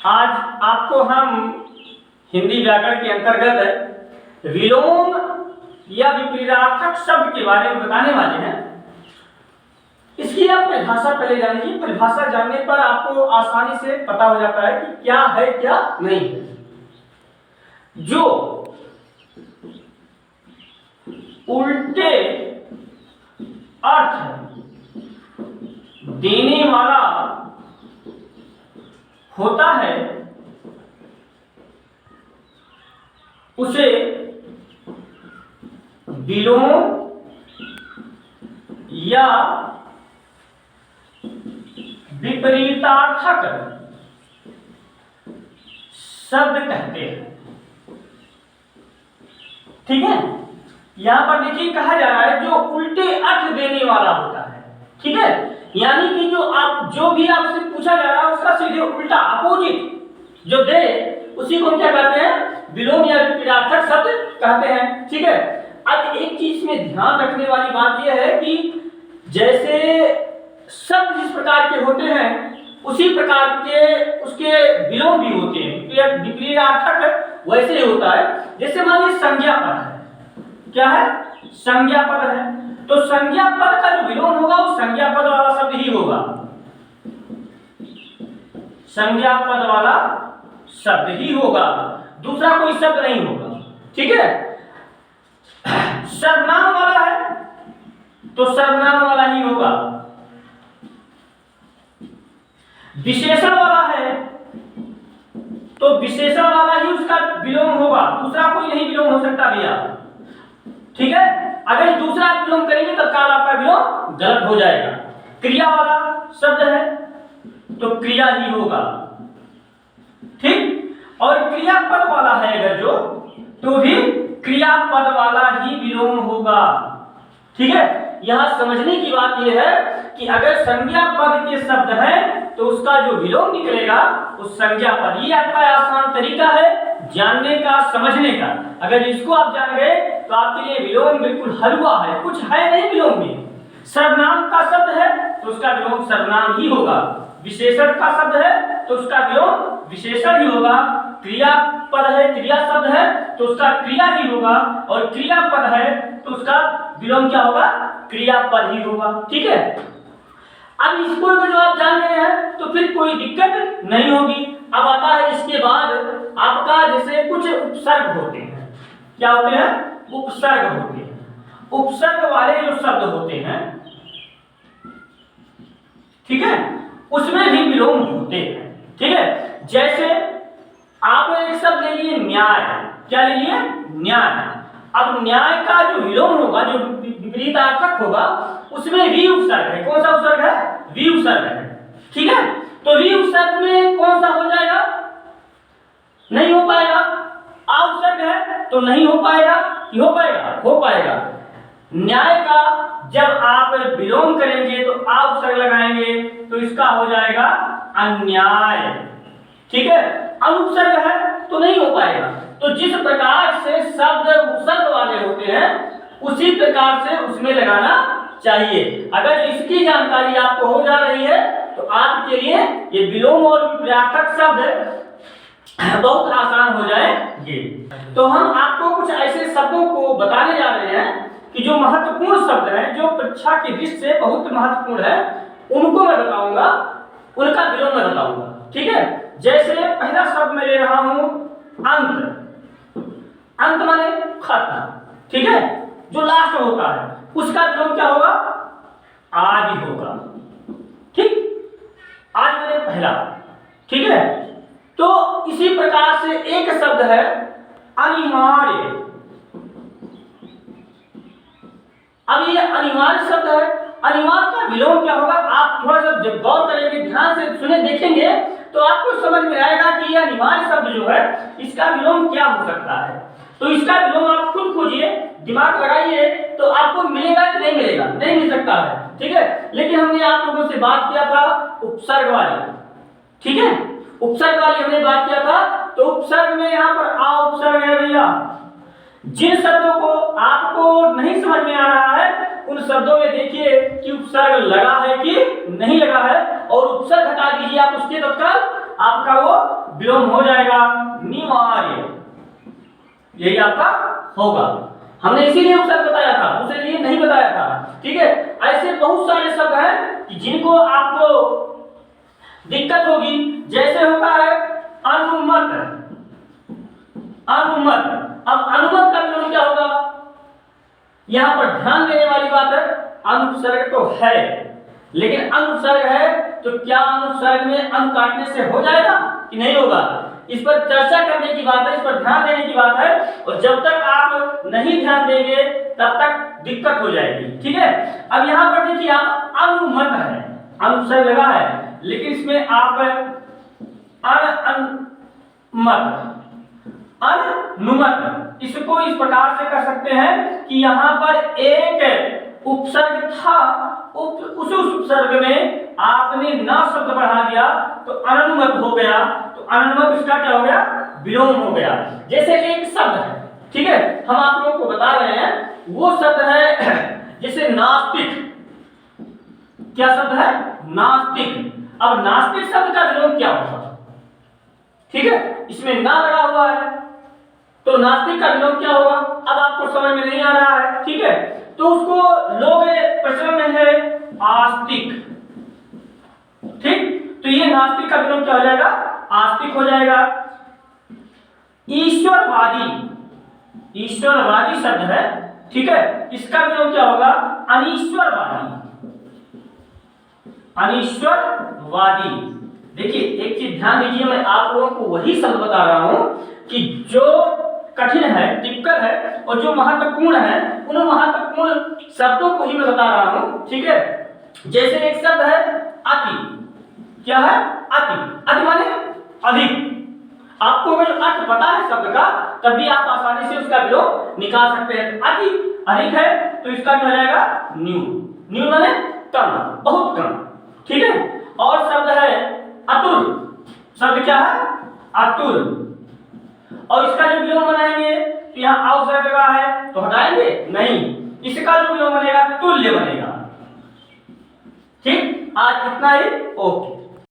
आज आपको हम हिंदी व्याकरण के अंतर्गत विलोम या विपरीतार्थक शब्द के बारे में बताने वाले हैं। इसकी आप परिभाषा पहले जान लीजिए। परिभाषा जानने पर आपको आसानी से पता हो जाता है कि क्या है क्या नहीं है। जो उल्टे अर्थ देने वाला होता है उसे विलोम या विपरीतार्थक शब्द कहते हैं। ठीक है, यहां पर देखिए कहा जा रहा है जो उल्टे अर्थ देने वाला होता है। ठीक है, यानी कि जो भी आपसे पूछा जा रहा है उसका सीधे उल्टा अपोजिट जो दे उसी को क्या कहते हैं, विलोम या विपरीतार्थक शब्द कहते हैं। ठीक है, अब एक चीज में ध्यान रखने वाली बात यह है कि जैसे शब्द जिस प्रकार के होते हैं उसी प्रकार के उसके विलोम भी होते हैं। विपरीतार्थक वैसे ही होता है। जैसे मान लीजिए संज्ञा पद है, क्या है, संज्ञा पद है, तो संज्ञा पद का जो विलोम होगा वो संज्ञा पद वाला शब्द ही होगा। संज्ञा पद वाला शब्द ही होगा, दूसरा कोई शब्द नहीं होगा। ठीक है, सर्वनाम वाला है तो सर्वनाम वाला ही होगा। विशेषण वाला है तो विशेषण वाला ही उसका विलोम होगा, दूसरा कोई नहीं विलोम हो सकता भैया। ठीक है, अगर दूसरा विलोम करेंगे तत्काल आपका विलोम गलत हो जाएगा। क्रिया वाला शब्द है तो क्रिया ही होगा। ठीक, और क्रियापद वाला है अगर जो, तो भी क्रियापद वाला ही विलोम होगा। ठीक है, यहां समझने की बात यह है कि अगर संज्ञा पद के शब्द हैं तो उसका जो विलोम निकलेगा उस संज्ञा पद। ये आपका आसान तरीका है जानने का, समझने का। अगर इसको आप जान गए तो आपके लिए विलोम बिल्कुल हलवा है, कुछ है नहीं विलोम में। सर्वनाम का शब्द है तो उसका विलोम सर्वनाम ही होगा। विशेषण का शब्द है तो उसका विलोम विशेषण ही होगा। क्रियापद है, क्रिया शब्द है तो उसका क्रिया ही होगा, और क्रियापद है तो उसका विलोम क्या होगा, क्रियापद ही होगा। ठीक है, अब इसको जो आप जान गए हैं तो फिर कोई दिक्कत नहीं होगी। अब आता है इसके बाद आपका जैसे कुछ उपसर्ग होते हैं। क्या होते हैं, उपसर्ग होते हैं। उपसर्ग वाले जो शब्द होते हैं, ठीक है, उसमें भी विलोम होते हैं। ठीक है, जैसे आप एक शब्द ले लिए न्याय। क्या ले लिए, न्याय। अब न्याय का जो विलोम होगा, जो विपरीतार्थक होगा, उसमें वी उपसर्ग है। कौन सा उपसर्ग है, वी उपसर्ग है। ठीक है, तो वी उपसर्ग में कौन सा हो जाएगा, नहीं हो पाएगा। आ उपसर्ग है तो नहीं हो पाएगा, कि हो पाएगा, हो पाएगा। न्याय का जब आप विलोम करेंगे तो आ उपसर्ग लगाएंगे तो इसका हो जाएगा अन्याय। ठीक है, अनुपसर्ग है तो नहीं हो पाएगा। तो जिस प्रकार से शब्द उपसर्ग वाले होते हैं उसी प्रकार से उसमें लगाना चाहिए। अगर इसकी जानकारी आपको हो जा रही है तो आपके लिए ये विलोम और विपरीतार्थक शब्द बहुत आसान हो जाएंगे। तो हम आपको कुछ ऐसे शब्दों को बताने जा रहे हैं कि जो महत्वपूर्ण शब्द हैं, जो परीक्षा की दृष्टि से बहुत महत्वपूर्ण है, उनको मैं बताऊंगा, उनका विलोम मैं बताऊंगा। ठीक है, जैसे पहला शब्द मैं ले रहा हूं अंत। अंत माने खत्म। ठीक है, जो लास्ट होता है उसका विलोम क्या होगा, आदि होगा। ठीक, आज मैंने पहला। ठीक है, तो इसी प्रकार से एक शब्द है अनिवार्य। अब ये अनिवार्य शब्द है, अनिवार्य का विलोम क्या होगा, आप थोड़ा सा जब गौर करेंगे, ध्यान से सुने, देखेंगे तो आपको समझ में आएगा कि ये अनिवार्य शब्द जो है इसका विलोम क्या हो सकता है। तो इसका विलोम आप खुद खोजिए, दिमाग लगाइए, तो आपको मिलेगा कि नहीं मिलेगा, नहीं मिल सकता है। ठीक है, लेकिन हमने आप लोगों से बात किया था उपसर्ग वाली। ठीक है, उपसर्ग वाली हमने बात किया था। तो उपसर्ग में यहाँ पर आ उपसर्ग है भैया। जिन शब्दों को आपको नहीं समझ में आ रहा है उन शब्दों में देखिए कि उपसर्ग लगा है कि नहीं लगा है, और उपसर्ग हटा दीजिए आप, उसके तत्काल आपका वो विलोम हो जाएगा निवार्य, यही आपका होगा। हमने इसीलिए उपसर्ग बताया था, दूसरे लिए नहीं बताया था। ठीक है, ऐसे बहुत सारे शब्द हैं कि जिनको आपको दिक्कत होगी, जैसे होता है अनुमत। अनुमत, अब अनुमत का विलोम क्या होगा? यहां पर ध्यान देने वाली बात है, अनुपसर्ग तो है, लेकिन अनुपसर्ग है तो क्या अनुपसर्ग में अनु काटने से हो जाएगा कि नहीं होगा? इस पर चर्चा करने की बात है, इस पर ध्यान देने की बात है, और जब तक आप नहीं ध्यान देंगे तब तक दिक्कत हो जाएगी। ठीक है, अब यहां पर देखिए आप अनुमत है, अनुपसर्ग लगा है, लेकिन इसमें आप अनुमत, इसको इस प्रकार से कर सकते हैं कि यहां पर एक उपसर्ग था, उस उपसर्ग में आपने ना शब्द बढ़ा दिया तो अनुमत हो गया, तो अनुमत इसका क्या हो गया? विलोम हो गया। जैसे एक शब्द है, ठीक है, हम आप लोगों को बता रहे हैं, वो शब्द है जैसे नास्तिक। क्या शब्द है? नास्तिक। अब नास्तिक शब्द का विलोम क्या होगा? ठीक है, इसमें ना लगा हुआ है, तो नास्तिक का विलोम क्या होगा? अब आपको समझ में नहीं आ रहा है, ठीक है, तो उसको लोग प्रचलन में है आस्तिक। ठीक, तो ये नास्तिक का विलोम क्या हो जाएगा? आस्तिक हो जाएगा। ईश्वरवादी, ईश्वरवादी शब्द है, ठीक है, इसका विलोम क्या होगा? अनीश्वरवादी। अनीश्वरवादी। देखिए एक चीज ध्यान दीजिए, मैं आप लोगों को वही शब्द बता रहा हूं कि जो कठिन है, टिपिकल है, और जो महत्वपूर्ण है, उन महत्वपूर्ण शब्दों को ही मैं बता रहा हूं। ठीक है, जैसे एक शब्द है अति। क्या है? अति। अति माने अधिक। आपको अगर अर्थ पता है शब्द का, तभी आप आसानी से उसका विलोम निकाल सकते हैं। अति अधिक है तो इसका क्या हो जाएगा? न्यून। न्यून माने कम, बहुत कम। ठीक है, और शब्द है अतुल। शब्द क्या है? अतुल। और इसका जो विलोम बनाएंगे तो यहाँ अवसर लगा है तो हटाएंगे नहीं, इसका जो विलोम बनेगा तुल्य बनेगा। ठीक, आज इतना ही, ओके।